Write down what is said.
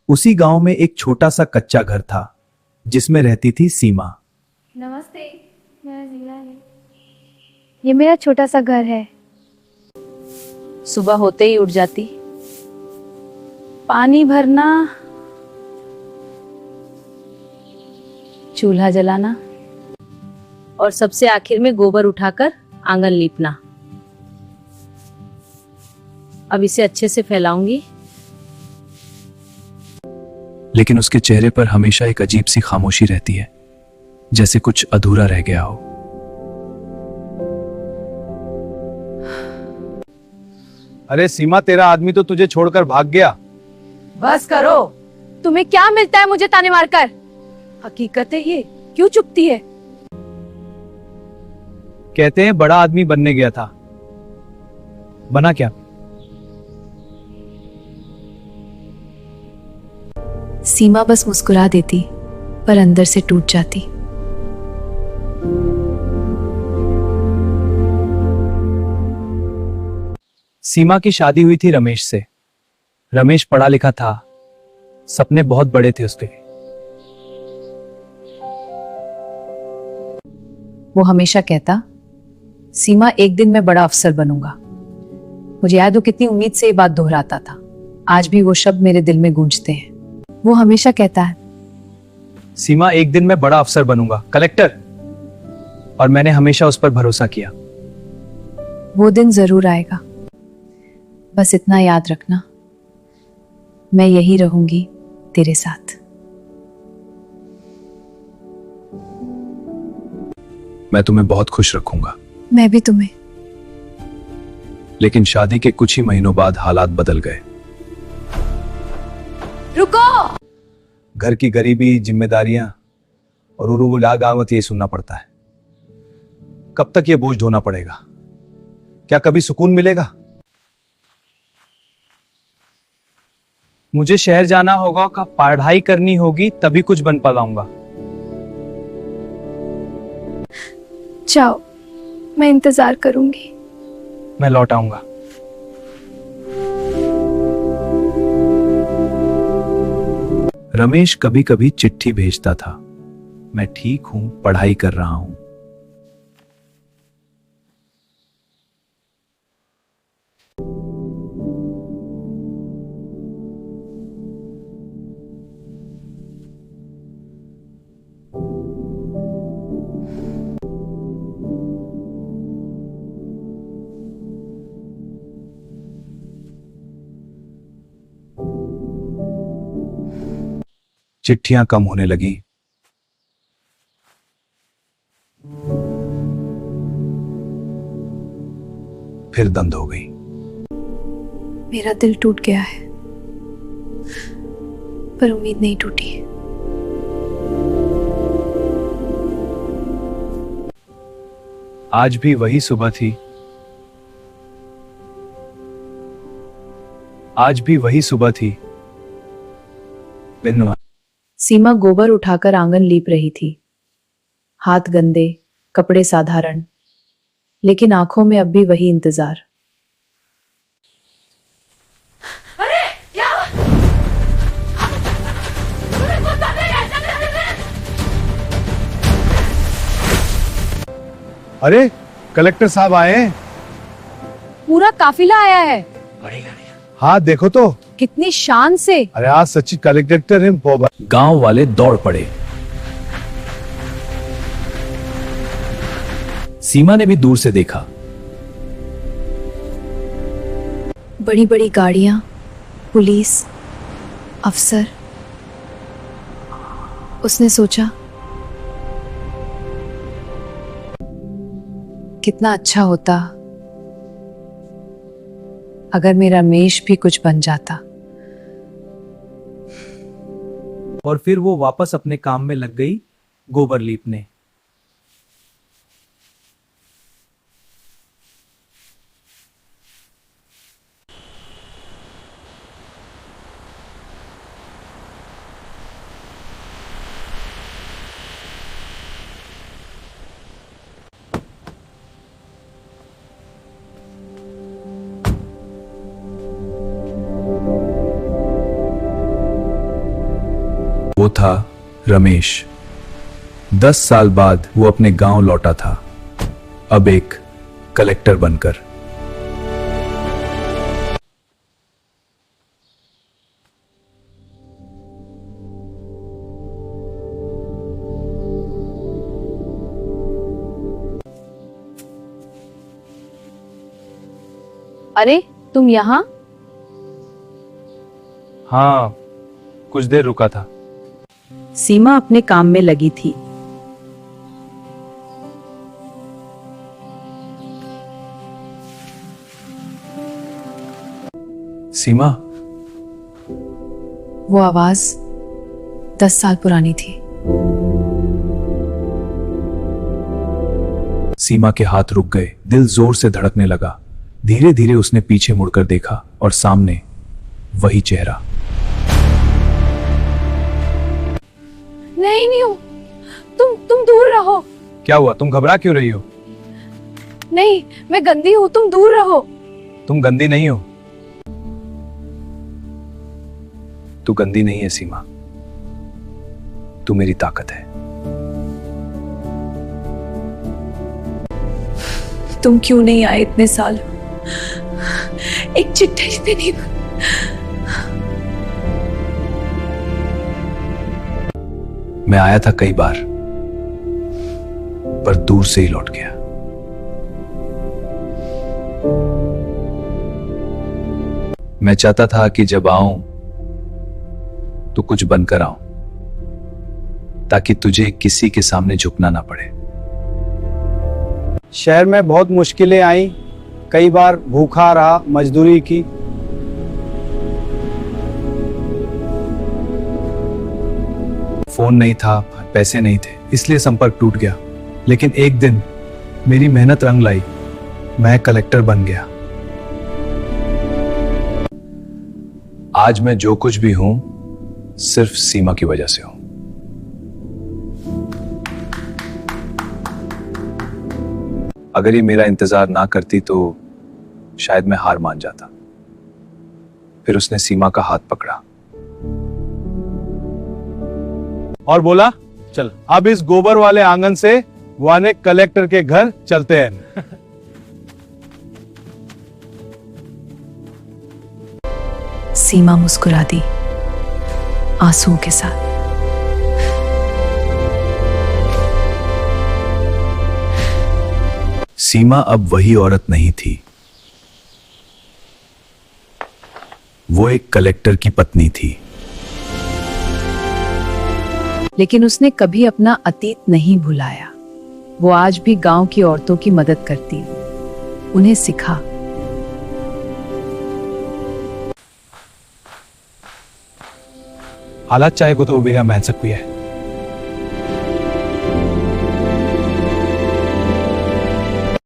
उसी गांव में एक छोटा सा कच्चा घर था जिसमें रहती थी सीमा। नमस्ते, मेरा जिला है। ये मेरा छोटा सा घर है। सुबह होते ही उठ जाती, पानी भरना, चूल्हा जलाना और सबसे आखिर में गोबर उठाकर आंगन लीपना। अब इसे अच्छे से फैलाऊंगी। लेकिन उसके चेहरे पर हमेशा एक अजीब सी खामोशी रहती है, जैसे कुछ अधूरा रह गया हो। अरे सीमा, तेरा आदमी तो तुझे छोड़कर भाग गया। बस करो। तुम्हें क्या मिलता है मुझे ताने मारकर? हकीकत है ये, क्यों चुपती है? कहते हैं बड़ा आदमी बनने गया था, बना क्या? सीमा बस मुस्कुरा देती, पर अंदर से टूट जाती। सीमा की शादी हुई थी रमेश से। रमेश पढ़ा लिखा था, सपने बहुत बड़े थे उसके। वो हमेशा कहता, सीमा एक दिन मैं बड़ा अफसर बनूंगा। मुझे याद हो कितनी उम्मीद से ये बात दोहराता था। आज भी वो शब्द मेरे दिल में गूंजते हैं। वो हमेशा कहता है, सीमा एक दिन मैं बड़ा अफसर बनूंगा, कलेक्टर। और मैंने हमेशा उस पर भरोसा किया। वो दिन जरूर आएगा। बस इतना याद रखना, मैं यही रहूंगी तेरे साथ। मैं तुम्हें बहुत खुश रखूंगा। मैं भी तुम्हें। लेकिन शादी के कुछ ही महीनों बाद हालात बदल गए। रुको! घर की गरीबी, जिम्मेदारियां और उरुला गावत ये सुनना पड़ता है। कब तक ये बोझ ढोना पड़ेगा? क्या कभी सुकून मिलेगा? मुझे शहर जाना होगा, का पढ़ाई करनी होगी, तभी कुछ बन पाऊंगा। जाओ, मैं इंतजार करूंगी। मैं लौट आऊंगा। रमेश कभी कभी चिट्ठी भेजता था, मैं ठीक हूं, पढ़ाई कर रहा हूं। चिट्ठियां कम होने लगी। फिर दंद हो गई। मेरा दिल टूट गया है, पर उम्मीद नहीं टूटी। आज भी वही सुबह थी। आज भी वही सुबह थी। बिन्नू, सीमा गोबर उठाकर आंगन लीप रही थी। हाथ गंदे, कपड़े साधारण, लेकिन आंखों में अब भी वही इंतजार। अरे कलेक्टर साहब आए हैं। पूरा काफिला आया है। हाँ देखो तो। कितनी शान से। अरे आज सच्ची कलेक्टर हैं। गांव वाले दौड़ पड़े। सीमा ने भी दूर से देखा। बड़ी बड़ी गाड़ियां, पुलिस, अफसर। उसने सोचा, कितना अच्छा होता अगर मेरा रमेश भी कुछ बन जाता। और फिर वो वापस अपने काम में लग गई, गोबर लीपने। था रमेश। 10 साल बाद वो अपने गांव लौटा था, अब एक कलेक्टर बनकर। अरे तुम यहाँ? हाँ, कुछ देर रुका था। सीमा अपने काम में लगी थी। सीमा, वो आवाज 10 साल पुरानी थी। सीमा के हाथ रुक गए, दिल जोर से धड़कने लगा। धीरे धीरे उसने पीछे मुड़कर देखा और सामने वही चेहरा। नहीं हूँ, तुम दूर रहो। क्या हुआ, तुम घबरा क्यों रही हो? नहीं, मैं गंदी हूँ, तुम दूर रहो। तुम गंदी नहीं हो। तू गंदी नहीं है सीमा, तू मेरी ताकत है। तुम क्यों नहीं आए इतने साल? एक चिट्ठी भी नहीं। मैं आया था कई बार, पर दूर से ही लौट गया। मैं चाहता था कि जब आऊं तो कुछ बनकर आऊं, ताकि तुझे किसी के सामने झुकना ना पड़े। शहर में बहुत मुश्किलें आई, कई बार भूखा रहा, मजदूरी की। फोन नहीं था, पैसे नहीं थे, इसलिए संपर्क टूट गया। लेकिन एक दिन मेरी मेहनत रंग लाई, मैं कलेक्टर बन गया। आज मैं जो कुछ भी हूं, सिर्फ सीमा की वजह से हूं। अगर ये मेरा इंतजार ना करती तो शायद मैं हार मान जाता। फिर उसने सीमा का हाथ पकड़ा और बोला, चल अब इस गोबर वाले आंगन से वाने कलेक्टर के घर चलते हैं। सीमा मुस्कुरा दी आंसुओं के साथ। सीमा अब वही औरत नहीं थी, वो एक कलेक्टर की पत्नी थी। लेकिन उसने कभी अपना अतीत नहीं भुलाया। वो आज भी गांव की औरतों की मदद करती, उन्हें सिखा। हालात चाहे को तो बेगा महल सकती है,